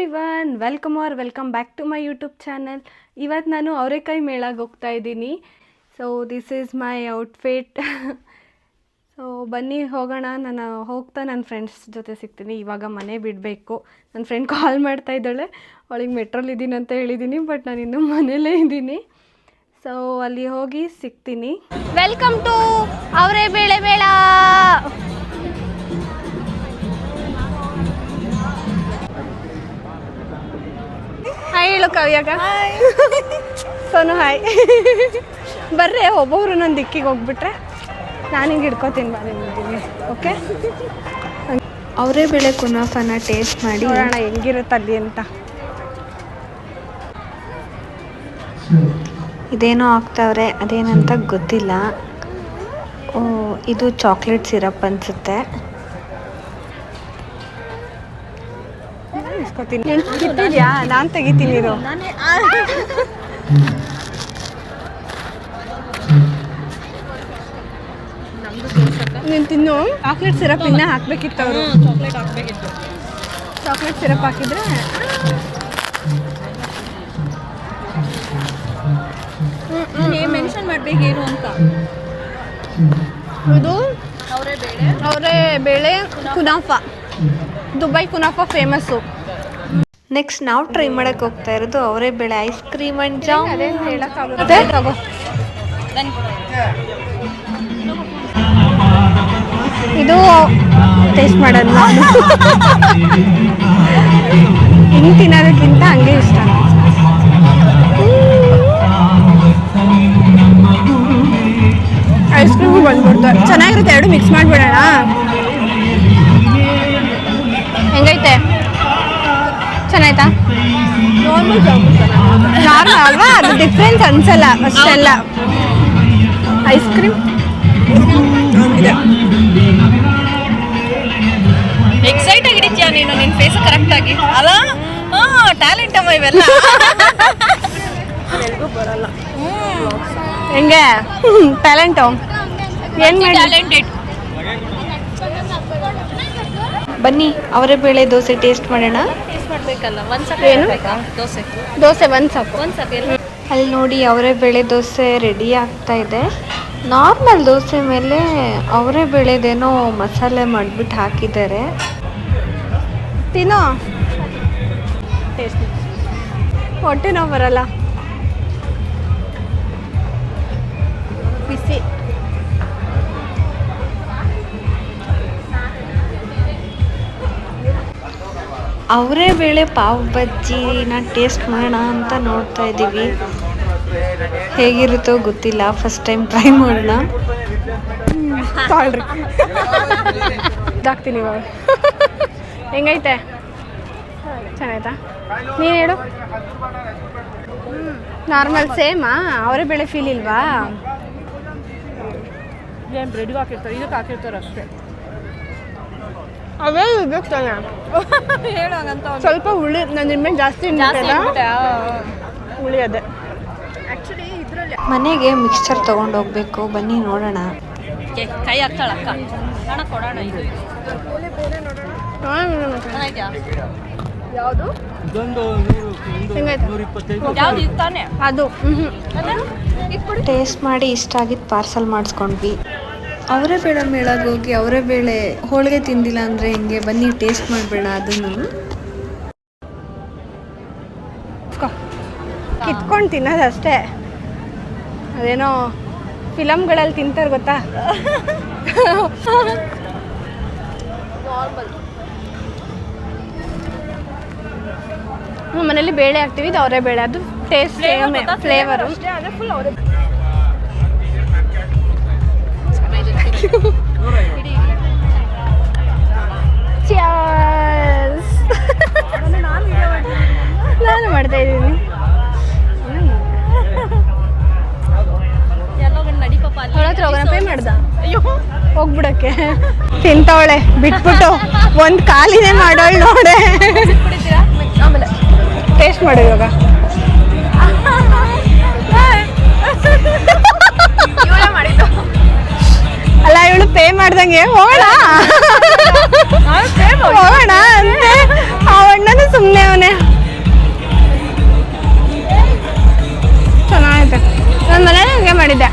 Everyone, welcome back to my YouTube channel. ಇವತ್ತು ನಾನು ಅವರೆಕಾಯಿ ಮೇಳಗೆ ಹೋಗ್ತಾ ಇದ್ದೀನಿ. So this is my outfit. So ಬನ್ನಿ ಹೋಗೋಣ. ನಾನು ಹೋಗ್ತಾ ನನ್ನ ಫ್ರೆಂಡ್ಸ್ ಜೊತೆ ಸಿಗ್ತೀನಿ. ಇವಾಗ ಮನೆ ಬಿಡಬೇಕು. ನನ್ನ ಫ್ರೆಂಡ್ ಕಾಲ್ ಮಾಡ್ತಾ ಇದ್ದಾಳೆ. ಅವಳಿಗೆ ಮೆಟ್ರೋಲ್ ಇದ್ದೀನಿ ಅಂತ ಹೇಳಿದ್ದೀನಿ, ಬಟ್ ನಾನು ಇನ್ನೂ ಮನೇಲೇ ಇದ್ದೀನಿ. ಸೊ ಅಲ್ಲಿ ಹೋಗಿ ಸಿಗ್ತೀನಿ. ವೆಲ್ಕಮ್ ಟು ಅವರೇ ಬೇಳೆ ಮೇಳ. ಹಾಯ್ ಹೇಳು ಕವಿಯಾಗ. ಸೋನು ಹಾಯ್. ಬರ್ರೆ ಒಬ್ಬೊಬ್ರು ನನ್ನ ದಿಕ್ಕಿಗೆ ಹೋಗ್ಬಿಟ್ರೆ ನಾನು ಹಿಂಗೆ ಹಿಡ್ಕೋತೀನಿ. ಬಾ ನಿಮಗೆ ಓಕೆ. ಅವರೇ ಬೇಳೆ ಕುನಾಫಾನ ಟೇಸ್ಟ್ ಮಾಡಿ ನೋಡೋಣ ಹೆಂಗಿರುತ್ತೆ ಅಲ್ಲಿ ಅಂತ. ಇದೇನೋ ಆಗ್ತಾವ್ರೆ, ಅದೇನಂತ ಗೊತ್ತಿಲ್ಲ. ಓ, ಇದು ಚಾಕ್ಲೇಟ್ ಸಿರಪ್ ಅನಿಸುತ್ತೆ. ಕಿತ್ತಿದ್ಯಾ? ನಾನು ತೆಗಿತೀನಿ ಇದು. ನೀನು ತಿನ್ನು. ಚಾಕ್ಲೇಟ್ ಸಿರಪ್ ಇನ್ನೂ ಹಾಕ್ಬೇಕಿತ್ತು ಅವರು. ಚಾಕ್ಲೇಟ್ ಸಿರಪ್ ಹಾಕಿದ್ರೆ ಮೆನ್ಷನ್ ಮಾಡ್ಬೇಕೇನು ಅಂತ. ಇದು ಅವರೇ ಬೇಳೆ ಕುನಾಫಾ. ದುಬೈ ಕುನಾಫಾ ಫೇಮಸ್ಸು. ನೆಕ್ಸ್ಟ್ ನಾವು ಟ್ರೈ ಮಾಡಕ್ಕೆ ಹೋಗ್ತಾ ಇರೋದು ಅವರೇ ಬೇಳೆ ಐಸ್ ಕ್ರೀಮ್ ಅಂಡ್ ಜಾಮ್. ಅದೇನು ಹೇಳಕ್ಕಾಗುತ್ತೆ. ತಗೋ. ಇದು ಟೇಸ್ಟ್ ಮಾಡೋದು ಹಿಂಗೆ ತಿನ್ನೋದಕ್ಕಿಂತ ಹಂಗೆ ಇಷ್ಟ. ಐಸ್ ಕ್ರೀಮು ಬಂದ್ಬಿಡ್ತು. ಚೆನ್ನಾಗಿರುತ್ತೆ. ಎರಡು ಮಿಕ್ಸ್ ಮಾಡಿಬಿಡೋಣ. ಹೆಂಗೈತೆ? ಚೆನ್ನಾಯ್ತಾ? ನಾರ್ಮಲ್ ಅಲ್ವಾ? ಅದು ಡಿಫ್ರೆನ್ಸ್ ಅನ್ಸಲ್ಲ ಅಷ್ಟೆಲ್ಲ. ಐಸ್ ಕ್ರೀಮ್ ಎಕ್ಸೈಟ್ ಆಗಿರ್ತೀಯ ನೀನು. ನಿನ್ನ ಫೇಸ್ ಕರೆಕ್ಟ್ ಆಗಿ ಅಲ್ಲ. ಟ್ಯಾಲೆಂಟ್ ಅಮ್ಮ ಇವೆಲ್ಲ. ಬರಲ್ಲ ಹೆಂಗೆ ಟ್ಯಾಲೆಂಟು? ಏನು ಟ್ಯಾಲೆಂಟೆಡ್. ಬನ್ನಿ ಅವರೇ ಬೇಳೆ ದೋಸೆ ಟೇಸ್ಟ್ ಮಾಡೋಣ. ಟೇಸ್ಟ್ ಮಾಡಬೇಕಲ್ಲ. ಏನು? ದೋಸೆ ಒಂದು ಸಾಕು. ಅಲ್ಲಿ ನೋಡಿ ಅವರೇ ಬೇಳೆ ದೋಸೆ ರೆಡಿ ಆಗ್ತಾ ಇದೆ. ನಾರ್ಮಲ್ ದೋಸೆ ಮೇಲೆ ಅವರೇ ಬೇಳೆದೇನೋ ಮಸಾಲೆ ಮಾಡಿಬಿಟ್ಟು ಹಾಕಿದ್ದಾರೆ. ತಿನ್ನೋ. ಟೇಸ್ಟ್ ಹೊಟ್ಟೆ ನೋವು ಬರಲ್ಲ. ಬಿಸಿ. ಅವರೇ ಬೇಳೆ ಪಾವ್ ಬಜ್ಜಿನ ಟೇಸ್ಟ್ ಮಾಡೋಣ ಅಂತ ನೋಡ್ತಾ ಇದ್ದೀವಿ. ಹೇಗಿರುತ್ತೋ ಗೊತ್ತಿಲ್ಲ. ಫಸ್ಟ್ ಟೈಮ್ ಟ್ರೈ ಮಾಡೋಣ. ಸಾಲ್ರಿ ಇದಾಗ್ತೀನಿ ಇವಾಗ. ಹೆಂಗೈತೆ? ಚೆನ್ನಾಯ್ತಾ? ನೀನು ಹೇಳು. ನಾರ್ಮಲ್ ಸೇಮಾ? ಅವರೇ ಬೇಳೆ ಫೀಲ್ ಇಲ್ವಾ? ಏನು ಬ್ರೆಡ್ಗೆ ಹಾಕಿರ್ತಾರೆ, ಇದಕ್ಕೆ ಹಾಕಿರ್ತಾರೆ ಅಷ್ಟೇ. ಅವೇ ಇರ್ಬೇಕು ತಾನೆ. ಹೇಳೋಂಗಂತ ಸ್ವಲ್ಪ ಹುಳಿ. ನಾನು ನಿಮ್ಮೆ ಜಾಸ್ತಿ ಹುಳಿ ಅದೇ. ಆ್ಯಕ್ಚುಲಿ ಇದರಲ್ಲಿ ಮನೆಗೆ ಮಿಕ್ಸ್ಚರ್ ತೊಗೊಂಡೋಗ್ಬೇಕು. ಬನ್ನಿ ನೋಡೋಣ. ಕೈ ಹಾಕ್ತಾಳ ಅಕ್ಕ. ಹಣ ಕೊಡೋಣ. ಇದು ಯಾವುದು? ಯಾವ್ದು ಇದು ತಾನೆ ಅದು. ಟೇಸ್ಟ್ ಮಾಡಿ ಇಷ್ಟ ಆಗಿದ್ದು ಪಾರ್ಸಲ್ ಮಾಡಿಸ್ಕೊಂಡ್ವಿ. ಅವರೇ ಬೇಳೆ ಮೇಳಗೆ ಹೋಗಿ ಅವರೇ ಬೇಳೆ ಹೋಳಿಗೆ ತಿಂದಿಲ್ಲ ಅಂದರೆ ಹೆಂಗೆ? ಬನ್ನಿ ಟೇಸ್ಟ್ ಮಾಡಬೇಡ. ಅದನ್ನು ಕಿತ್ಕೊಂಡು ತಿನ್ನೋದಷ್ಟೇ. ಅದೇನೋ ಫಿಲಮ್ಗಳಲ್ಲಿ ತಿಂತಾರೆ ಗೊತ್ತಾ? ಮನೇಲಿ ಬೇಳೆ ಹಾಕ್ತೀವಿ. ಇದು ಅವರೇ ಬೇಳೆ. ಅದು ಟೇಸ್ಟ್ ಫ್ಲೇವರು. ನಾನು ಮಾಡ್ತಾ ಇದ್ದೀನಿ. ಅವಳ ಹತ್ರ ಹೋಗೋಣ. ಪೇ ಮಾಡ್ದ ಹೋಗ್ಬಿಡಕ್ಕೆ. ತಿಂತವಳೆ ಬಿಟ್ಬಿಟ್ಟು ಒಂದು ಕಾಲಿನೇ ಮಾಡೋಳು ನೋಡೆ. ಆಮೇಲೆ ಟೇಸ್ಟ್ ಮಾಡು ಇವಾಗ. ಅಲ್ಲ ಇವಳು ಪೇ ಮಾಡ್ದಂಗೆ ಹೋಗೋಣ ಹೋಗೋಣ ಅಂತೆ. ಆ ಅಣ್ಣನೂ ಸುಮ್ಮನೆ ಅವನೇ. ಮಾಡಿದ್ದೆ.